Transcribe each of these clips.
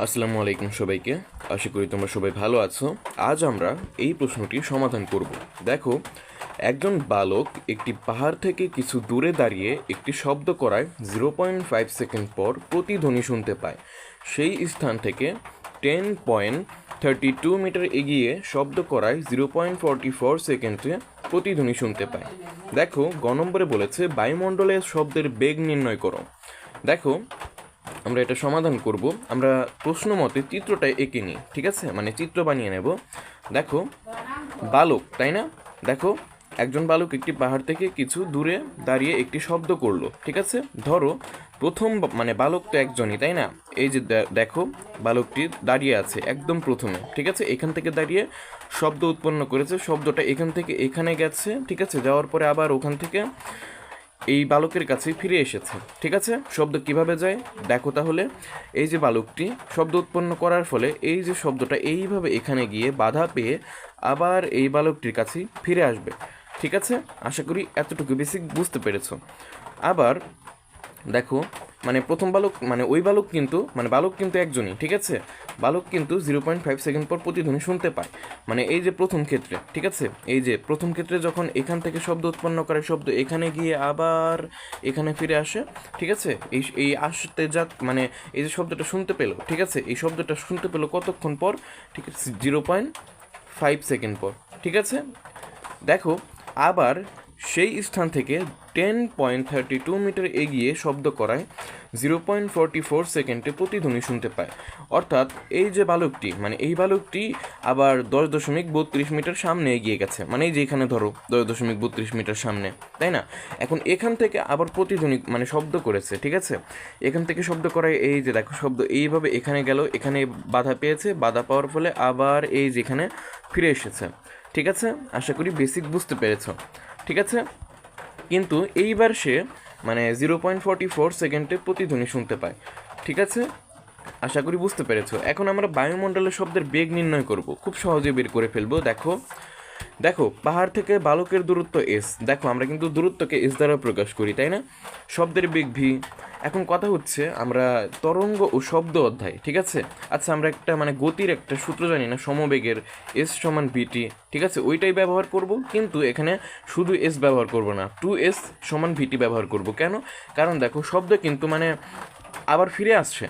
আসসালামু আলাইকুম সবাইকে। আশা করি তোমরা সবাই ভালো আছো। আজ আমরা এই প্রশ্নটির সমাধান করব। দেখো, একজন বালক একটি পাহাড় থেকে কিছু দূরে দাঁড়িয়ে একটি শব্দ করায় 0.5 সেকেন্ড পর প্রতিধ্বনি শুনতে পায়। সেই স্থান থেকে 10.32 মিটার এগিয়ে শব্দ করায় 0.44 সেকেন্ডে প্রতিধ্বনি শুনতে পায়। দেখো, গ নম্বরে বলেছে বায়ুমণ্ডলে শব্দের বেগ নির্ণয় করো। দেখো, আমরা এটা সমাধান করব। আমরা প্রশ্ন মতে চিত্রটা এঁকে নিই, ঠিক আছে, মানে চিত্র বানিয়ে নেব। দেখো, বালক, তাই না? দেখো, একজন বালক একটি পাহাড় থেকে কিছু দূরে দাঁড়িয়ে একটি শব্দ করলো, ঠিক আছে। ধরো প্রথম মানে বালক তো একজনই, তাই না? এই যে দেখো, বালকটি দাঁড়িয়ে আছে একদম প্রথমে, ঠিক আছে। এখান থেকে দাঁড়িয়ে শব্দ উৎপন্ন করেছে, শব্দটা এখান থেকে এখানে গেছে, ঠিক আছে। যাওয়ার পরে আবার ওখান থেকে এই বালকের কাছে ফিরে এসেছে, ঠিক আছে। শব্দ কিভাবে যায় দেখো তাহলে। এই যে বালকটি শব্দ উৎপন্ন করার ফলে এই যে শব্দটা এইভাবে এখানে গিয়ে বাধা পেয়ে আবার এই বালকটির কাছে ফিরে আসবে, ঠিক আছে। আশা করি এতটুকু বেসিক বুঝতে পেরেছো। আবার দেখো, মানে প্রথম বালক মানে ওই বালক কিন্তু মানে বালক কিন্তু একজনই, ঠিক আছে। বালক কিন্তু 0.5 সেকেন্ড পর প্রতিধ্বনি শুনতে পায়, মানে এই যে প্রথম ক্ষেত্রে, ঠিক আছে। এই যে প্রথম ক্ষেত্রে যখন এখান থেকে শব্দ উৎপন্ন করে, শব্দ এখানে গিয়ে আবার এখানে ফিরে আসে, ঠিক আছে। এই এই আসতে মানে এই যে শব্দটা শুনতে পেলো, ঠিক আছে, এই শব্দটা শুনতে পেলো কতক্ষণ পর? ঠিক আছে, 0.5 সেকেন্ড পর, ঠিক আছে। দেখো, আবার সেই স্থান থেকে 10.32 মিটার এগিয়ে শব্দ করায় 0.44 সেকেন্ডে প্রতিধ্বনি শুনতে পায়। অর্থাৎ এই যে বালকটি মানে এই বালকটি আবার 10.32 মিটার সামনে এগিয়ে গেছে, মানে এই যে এখানে ধরো 10.32 মিটার সামনে, তাই না? এখন এখান থেকে আবার প্রতিধ্বনি মানে শব্দ করেছে, ঠিক আছে। এখান থেকে শব্দ করায় এই যে দেখো, শব্দ এইভাবে এখানে গেল, এখানে বাধা পেয়েছে, বাধা পাওয়ার ফলে আবার এই যেখানে ফিরে এসেছে, ঠিক আছে। আশা করি বেসিক বুঝতে পেরেছো, ঠিক আছে। কিন্তু এইবার সে মানে 0.44 সেকেন্ডে প্রতিধ্বনি শুনতে পায়, ঠিক আছে। আশা করি বুঝতে পেরেছো। এখন আমরা বায়ুমণ্ডলের শব্দের বেগ নির্ণয় করব, খুব সহজে বের করে ফেলবো। দেখো দেখো পাহাড় থেকে বালকের দূরত্ব এস। দেখো, আমরা কিন্তু দূরত্বকে এস দ্বারা প্রকাশ করি, তাই না? শব্দের বেগ ভি। এখন কথা হচ্ছে আমরা তরঙ্গ ও শব্দ অধ্যায়, ঠিক আছে। আচ্ছা, আমরা একটা মানে গতির একটা সূত্র জানি না, সমবেগের এস সমান ভিটি, ঠিক আছে, ওইটাই ব্যবহার করব। কিন্তু এখানে শুধু এস ব্যবহার করব না, 2s সমান ভিটি ব্যবহার করব। কেন? কারণ দেখো, শব্দ কিন্তু মানে আবার ফিরে আসছে।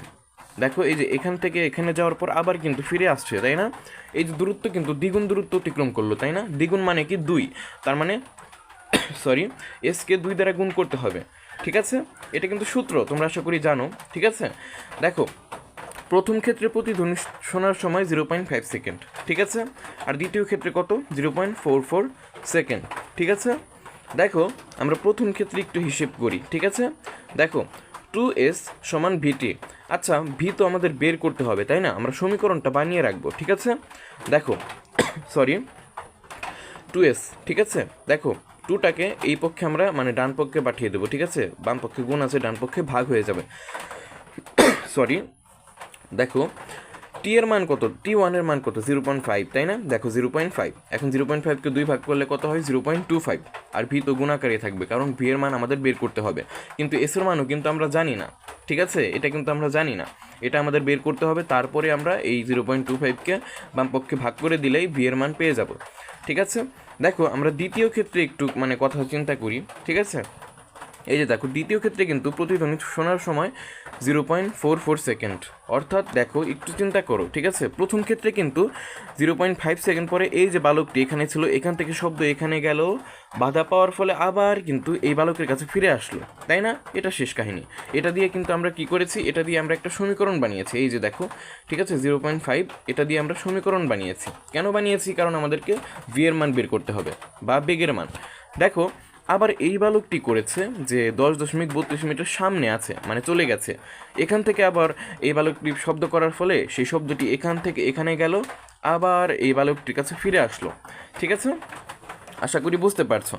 দেখো, এই যে এখান থেকে এখানে যাওয়ার পর আবার কিন্তু ফিরে আসছে, তাই না? এই যে দূরত্ব কিন্তু দ্বিগুণ দূরত্ব অতিক্রম করলো, তাই না? দ্বিগুণ মানে কি 2, তার মানে সরি, এসকে 2 দ্বারা গুণ করতে হবে, ঠিক আছে। এটা কিন্তু সূত্র, তোমরা আশা করি জানো, ঠিক আছে। দেখো, প্রথম ক্ষেত্রে প্রতিধ্বনি শোনার সময় 0.5 সেকেন্ড, ঠিক আছে। আর দ্বিতীয় ক্ষেত্রে কত? 0.44 সেকেন্ড, ঠিক আছে। দেখো, আমরা প্রথম ক্ষেত্রে একটু হিসেব করি, ঠিক আছে। দেখো, 2s সমান ভিটি। আচ্ছা, ভি তো আমাদের বের করতে হবে, তাই না? আমরা সমীকরণটা বানিয়ে রাখবো, ঠিক আছে। দেখো, সরি, 2s, ঠিক আছে। দেখো, 2টাকে এই পক্ষে আমরা মানে ডান পক্ষে পাঠিয়ে দেবো, ঠিক আছে। বাম পক্ষে গুণ আছে, ডান পক্ষে ভাগ হয়ে যাবে, সরি। দেখো, টি এর মান কত? T1 এর মান কত? 0.5, তাই না? দেখো 0.5, এখন 0.5কে 2 ভাগ করলে কত হয়? 0.25। আর ভি তো গুণাকারে থাকবে, কারণ ভি এর মান আমাদের বের করতে হবে। কিন্তু এস এর মানও কিন্তু আমরা জানি না, ঠিক আছে। এটা কিন্তু আমরা জানি না, এটা আমাদের বের করতে হবে। তারপরে আমরা এই 0.25কে বাম পক্ষে ভাগ করে দিলেই ভি এর মান পেয়ে যাব, ঠিক আছে। দেখো, আমরা দ্বিতীয় ক্ষেত্রে একটু মানে কথা চিন্তা করি, ঠিক আছে। এই যে দেখো, দ্বিতীয় ক্ষেত্রে কিন্তু প্রতিধ্বনি শোনার সময় 0.44 সেকেন্ড। অর্থাৎ দেখো, একটু চিন্তা করো, ঠিক আছে। প্রথম ক্ষেত্রে কিন্তু 0.5 সেকেন্ড পরে এই যে বালকটি এখানে ছিল, এখান থেকে শব্দ এখানে গেল, বাধা পাওয়ার ফলে আবার কিন্তু এই বালকের কাছে ফিরে আসলো, তাই না? এটা শেষ কাহিনী। এটা দিয়ে কিন্তু আমরা কি করেছি? এটা দিয়ে আমরা একটা সমীকরণ বানিয়েছি, এই যে দেখো, ঠিক আছে, 0.5। এটা দিয়ে আমরা সমীকরণ বানিয়েছি। কেন বানিয়েছি? কারণ আমাদেরকে ভি এর মান বের করতে হবে, বা বেগের মান। দেখো, আবার এই বালকটি করেছে যে 10.32 মিটার সামনে আছে, মানে চলে গেছে। এখান থেকে আবার এই বালকটি শব্দ করার ফলে সেই শব্দটি এখান থেকে এখানে গেল, আবার এই বালকটির কাছে ফিরে আসলো, ঠিক আছে। আশা করি বুঝতে পারছো।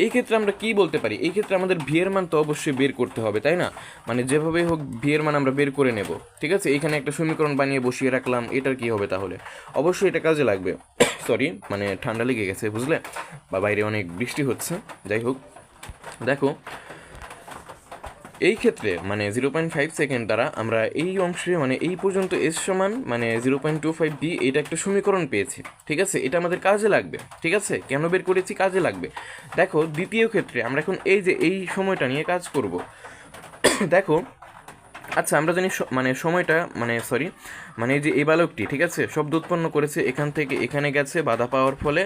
এই ক্ষেত্রে আমরা কি বলতে পারি? এই ক্ষেত্রে আমাদের ভি এর মান তো অবশ্যই বের করতে হবে, তাই না? মানে যেভাবেই হোক ভি এর মান আমরা বের করে নেব, ঠিক আছে। এখানে একটা সমীকরণ বানিয়ে বসিয়ে রাখলাম, এটার কি হবে তাহলে? অবশ্যই এটা কাজে লাগবে। সরি, মানে ঠান্ডা লেগে গেছে, বুঝলে, বা বাইরে অনেক বৃষ্টি হচ্ছে। যাই হোক, দেখো, এই ক্ষেত্রে মানে 0.5 সেকেন্ড দ্বারা আমরা এই অংশে মানে এই পর্যন্ত এস সমান মানে 0.25 এটা একটা সমীকরণ পেয়েছি, ঠিক আছে? এটা আমাদের কাজে লাগবে, ঠিক আছে? কেন বের করেছি? কাজে লাগবে। দেখো দ্বিতীয় ক্ষেত্রে আমরা এখন এই যে এই সময়টা নিয়ে কাজ করব। দেখো আচ্ছা, আমরা জানি মানে সময়টা মানে মানে এই যে এই বালকটি, ঠিক আছে, শব্দ উৎপন্ন করেছে, এখান থেকে এখানে গেছে বাধা পাওয়ার ফলে,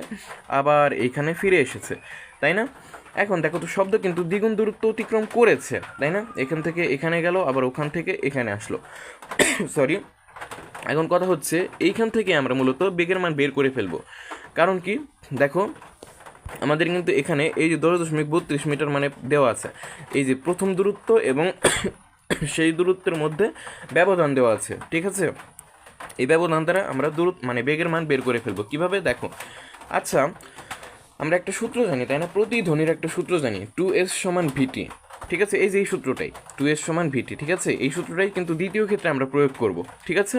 আবার এখানে ফিরে এসেছে, তাই না? এখন দেখো তো শব্দ কিন্তু দ্বিগুণ দূরত্ব অতিক্রম করেছে, তাই না? এখান থেকে এখানে গেল, আবার ওখান থেকে এখানে আসলো। সরি, এখন কথা হচ্ছে এইখান থেকে আমরা মূলত বেগের মান বের করে ফেলবো। কারণ কি, দেখো আমাদের কিন্তু এখানে এই যে 10.32 মিটার মানে দেওয়া আছে, এই যে প্রথম দূরত্ব এবং সেই দূরত্বের মধ্যে ব্যবধান দেওয়া আছে, ঠিক আছে? এই ব্যবধান দ্বারা আমরা মানে বেগের মান বের করে ফেলবো। কিভাবে? দেখো, আচ্ছা আমরা একটা সূত্র জানি, তাই না? প্রতিধ্বনির একটা সূত্র জানি, 2s সমান ভিটি, ঠিক আছে? এই যে এই সূত্রটাই 2s সমান ভিটি, ঠিক আছে? এই সূত্রটাই কিন্তু দ্বিতীয় ক্ষেত্রে আমরা প্রয়োগ করব, ঠিক আছে?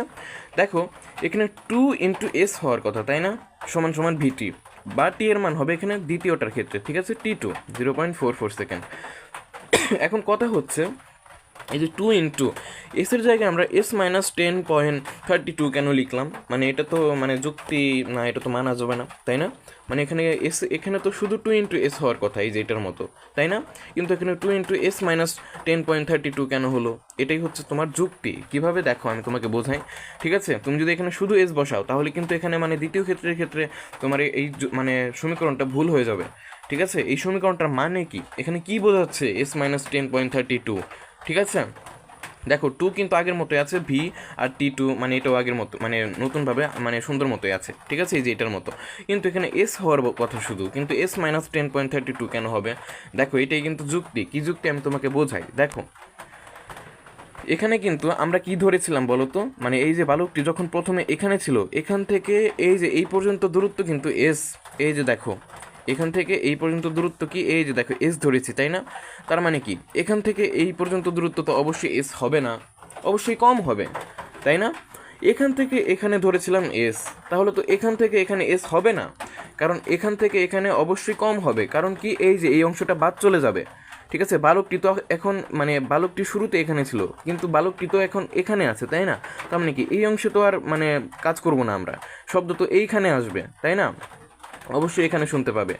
দেখো এখানে 2 × s হওয়ার কথা, তাই না? সমান সমান ভিটি, বা টি এর মান হবে এখানে দ্বিতীয়টার ক্ষেত্রে, ঠিক আছে, T2 0.44 সেকেন্ড। এখন কথা হচ্ছে এই যে 2 × এর জায়গায় আমরা s-10.32 কেন লিখলাম? মানে এটা তো মানে যুক্তি না, এটা তো মানা যাবে না, তাই না? মানে এখানে তো শুধু 2 × s হওয়ার কথা, এই যে এটার মতো, তাই না? কিন্তু এখানে 2 × s-10.32 কেন হলো? এটাই হচ্ছে তোমার যুক্তি। কিভাবে? দেখো আমি তোমাকে বোঝাই, ঠিক আছে? তুমি যদি এখানে শুধু s বসাও তাহলে কিন্তু এখানে মানে দ্বিতীয় ক্ষেত্রের ক্ষেত্রে তোমার এই মানে সমীকরণটা ভুল হয়ে যাবে, ঠিক আছে? এই সমীকরণটার মানে কি, এখানে কি বোঝাচ্ছে s-10.32, ঠিক আছে? দেখো 2 কিন্তু আগের মতোই আছে, ভি, আর T2 মানে এটাও আগের মতো মানে নতুনভাবে মানে সুন্দর মতোই আছে, ঠিক আছে, এই যে এটার মতো। কিন্তু এখানে এস হওয়ার কথা শুধু, কিন্তু s-10.32 কেন হবে? দেখো এটাই কিন্তু যুক্তি। কি যুক্তি আমি তোমাকে বোঝাই। দেখো এখানে কিন্তু আমরা কি ধরেছিলাম বলো তো, মানে এই যে বালকটি যখন প্রথমে এখানে ছিল, এখান থেকে এই যে এই পর্যন্ত দূরত্ব কিন্তু এস, এই যে দেখো এখান থেকে এই পর্যন্ত দূরত্ব কি, এই যে দেখো এস ধরেছি, তাই না? তার মানে কি এখান থেকে এই পর্যন্ত দূরত্ব তো অবশ্যই এস হবে না, অবশ্যই কম হবে, তাই না? এখান থেকে এখানে ধরেছিলাম এস, তাহলে তো এখান থেকে এখানে এস হবে না, কারণ এখান থেকে এখানে অবশ্যই কম হবে। কারণ কি, এই যে এই অংশটা বাদ চলে যাবে, ঠিক আছে? বালকটি তো এখন মানে বালকটি শুরুতে এখানে ছিল, কিন্তু বালকটি তো এখন এখানে আছে, তাই না? তার মানে কি এই অংশে তো আর মানে কাজ করব না আমরা, শব্দ তো এইখানে আসবে, তাই না? অবশ্যই এখানে শুনতে পাবে,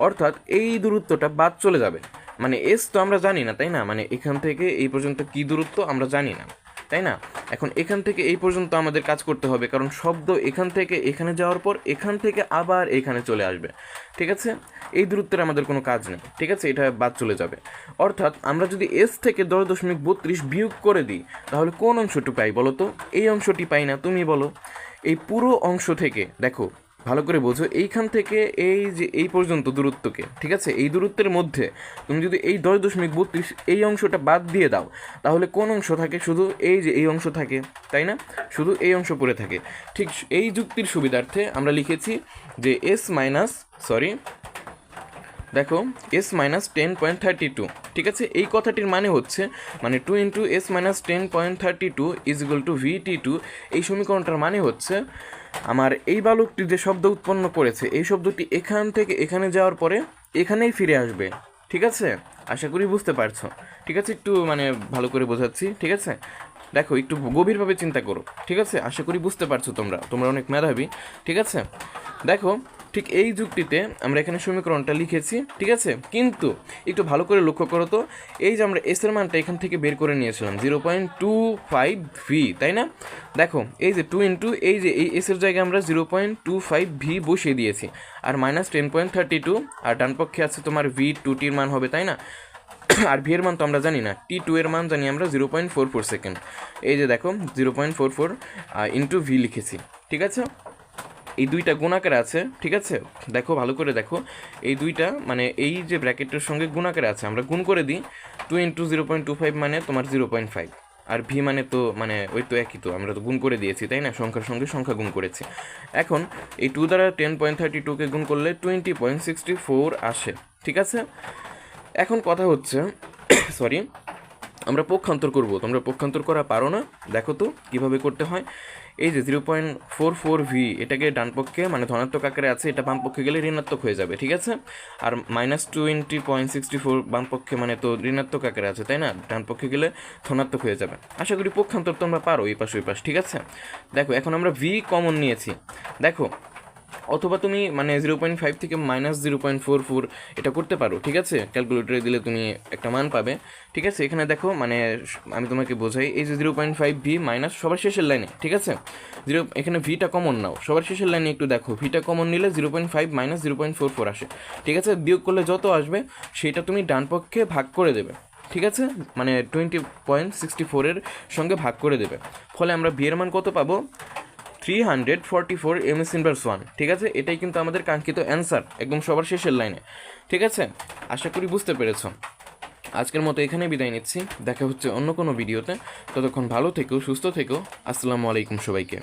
অর্থাৎ এই দূরত্বটা বাদ চলে যাবে। মানে এস তো আমরা জানি না, তাই না? মানে এখান থেকে এই পর্যন্ত কি দূরত্ব আমরা জানি না, তাই না? এখন এখান থেকে এই পর্যন্ত আমাদের কাজ করতে হবে, কারণ শব্দ এখান থেকে এখানে যাওয়ার পর এখান থেকে আবার এখানে চলে আসবে, ঠিক আছে? এই দূরত্বের আমাদের কোনো কাজ নেই, ঠিক আছে? এটা বাদ চলে যাবে। অর্থাৎ আমরা যদি এস থেকে 10.32 বিয়োগ করে দিই তাহলে কোন অংশটি পাই বলো তো? এই অংশটি পাই না, তুমি বলো। এই পুরো অংশ থেকে দেখো, ভালো করে বোঝো, এইখান থেকে এই যে এই পর্যন্ত দূরত্বকে, ঠিক আছে, এই দূরত্বের মধ্যে তুমি যদি এই 10.32 এই অংশটা বাদ দিয়ে দাও তাহলে কোন অংশ থাকে? শুধু এই যে এই অংশ থাকে, তাই না? শুধু এই অংশ পড়ে থাকে। ঠিক এই যুক্তির সুবিধার্থে আমরা লিখেছি যে দেখো s-10.32, ঠিক আছে? এই কথাটির মানে হচ্ছে মানে 2 × s-10.32 = VT2। এই সমীকরণটার মানে হচ্ছে আমার এই বালকটি যে শব্দ উৎপন্ন করেছে, এই শব্দটি এখান থেকে এখানে যাওয়ার পরে এখানেই ফিরে আসবে, ঠিক আছে? আশা করি বুঝতে পারছো, ঠিক আছে? একটু মানে ভালো করে বোঝাচ্ছি, ঠিক আছে? দেখো একটু গভীরভাবে চিন্তা করো, ঠিক আছে? আশা করি বুঝতে পারছো, তোমরা অনেক মেধাবী, ঠিক আছে? দেখো ঠিক এই যুক্তিতে আমরা এখানে সমীকরণটা লিখেছি, ঠিক আছে? কিন্তু একটু ভালো করে লক্ষ্য করো তো, এই যে আমরা এস এর মানটা এখান থেকে বের করে নিয়েছিলাম 0.25V, তাই না? দেখো এই যে 2 × এই যে এই এস এর জায়গায় আমরা 0.25V বসিয়ে দিয়েছি, আর -10.32, আর ডান পক্ষে আছে তোমার V2Tর মান হবে, তাই না? আর ভি এর মান তো আমরা জানি না, T2 এর মান জানি আমরা 0.44 সেকেন্ড। এই যে দেখো 0.44 × V লিখেছি, ঠিক আছে? এই দুইটা গুণাকারে আছে, ঠিক আছে? দেখো ভালো করে দেখো, এই দুইটা মানে এই যে ব্র্যাকেটের সঙ্গে গুণাকারে আছে, আমরা গুণ করে দিই। 2 × 0.25 মানে তোমার 0.5, আর ভি মানে তো মানে ওই তো একই, তো আমরা তো গুণ করে দিয়েছি, তাই না? সংখ্যার সঙ্গে সংখ্যা গুণ করেছি। এখন এই 2 দ্বারা 10.32কে গুণ করলে 20.64 আসে, ঠিক আছে? এখন কথা হচ্ছে আমরা পক্ষান্তর করব, তোমরা পক্ষান্তর করা পারো না, দেখো তো কীভাবে করতে হয়। এই যে 0.44v এটাকে ডান পক্ষে মানে ধনাত্মক আকারে আছে, এটা বাম পক্ষে গেলে ঋণাত্মক হয়ে যাবে, ঠিক আছে। আর -20.64 বাম পক্ষে মানে তো ঋণাত্মক আকারে আছে, তাই না, ডান পক্ষে গেলে ধনাত্মক হয়ে যাবে। আশা করি পক্ষান্তর তোমরা পারো এই পাশ ওই পাশ, ঠিক আছে। দেখো এখন আমরা v কমন নিয়েছি, দেখো অথবা তুমি মানে 0.5 থেকে -0.44 এটা করতে পারো, ঠিক আছে, ক্যালকুলেটরে দিলে তুমি একটা মান পাবে, ঠিক আছে। এখানে দেখো মানে আমি তোমাকে বোঝাই, এই যে 0.5v মাইনাস সবার শেষের লাইনে, ঠিক আছে, এখানে ভিটা কমন নাও, সবার শেষের লাইনে একটু দেখো, ভিটা কমন নিলে 0.5 মাইনাস 0.44 আসে, ঠিক আছে। বিয়োগ করলে যত আসবে সেটা তুমি ডান পক্ষে ভাগ করে দেবে, ঠিক আছে, মানে 20.64 এর সঙ্গে ভাগ করে দেবে, ফলে আমরা ভি এর মান কত পাবো, 344 ms/1, ঠিক আছে। এটাই কিন্তু আমাদের কাঙ্ক্ষিত অ্যান্সার, একদম সবার শেষের লাইনে, ঠিক আছে। আশা করি বুঝতে পেরেছো। আজকের মতো এখানেই বিদায় নিচ্ছি, দেখা হচ্ছে অন্য কোনো ভিডিওতে, ততক্ষণ ভালো থেকো, সুস্থ থেকো, আসসালামু আলাইকুম সবাইকে।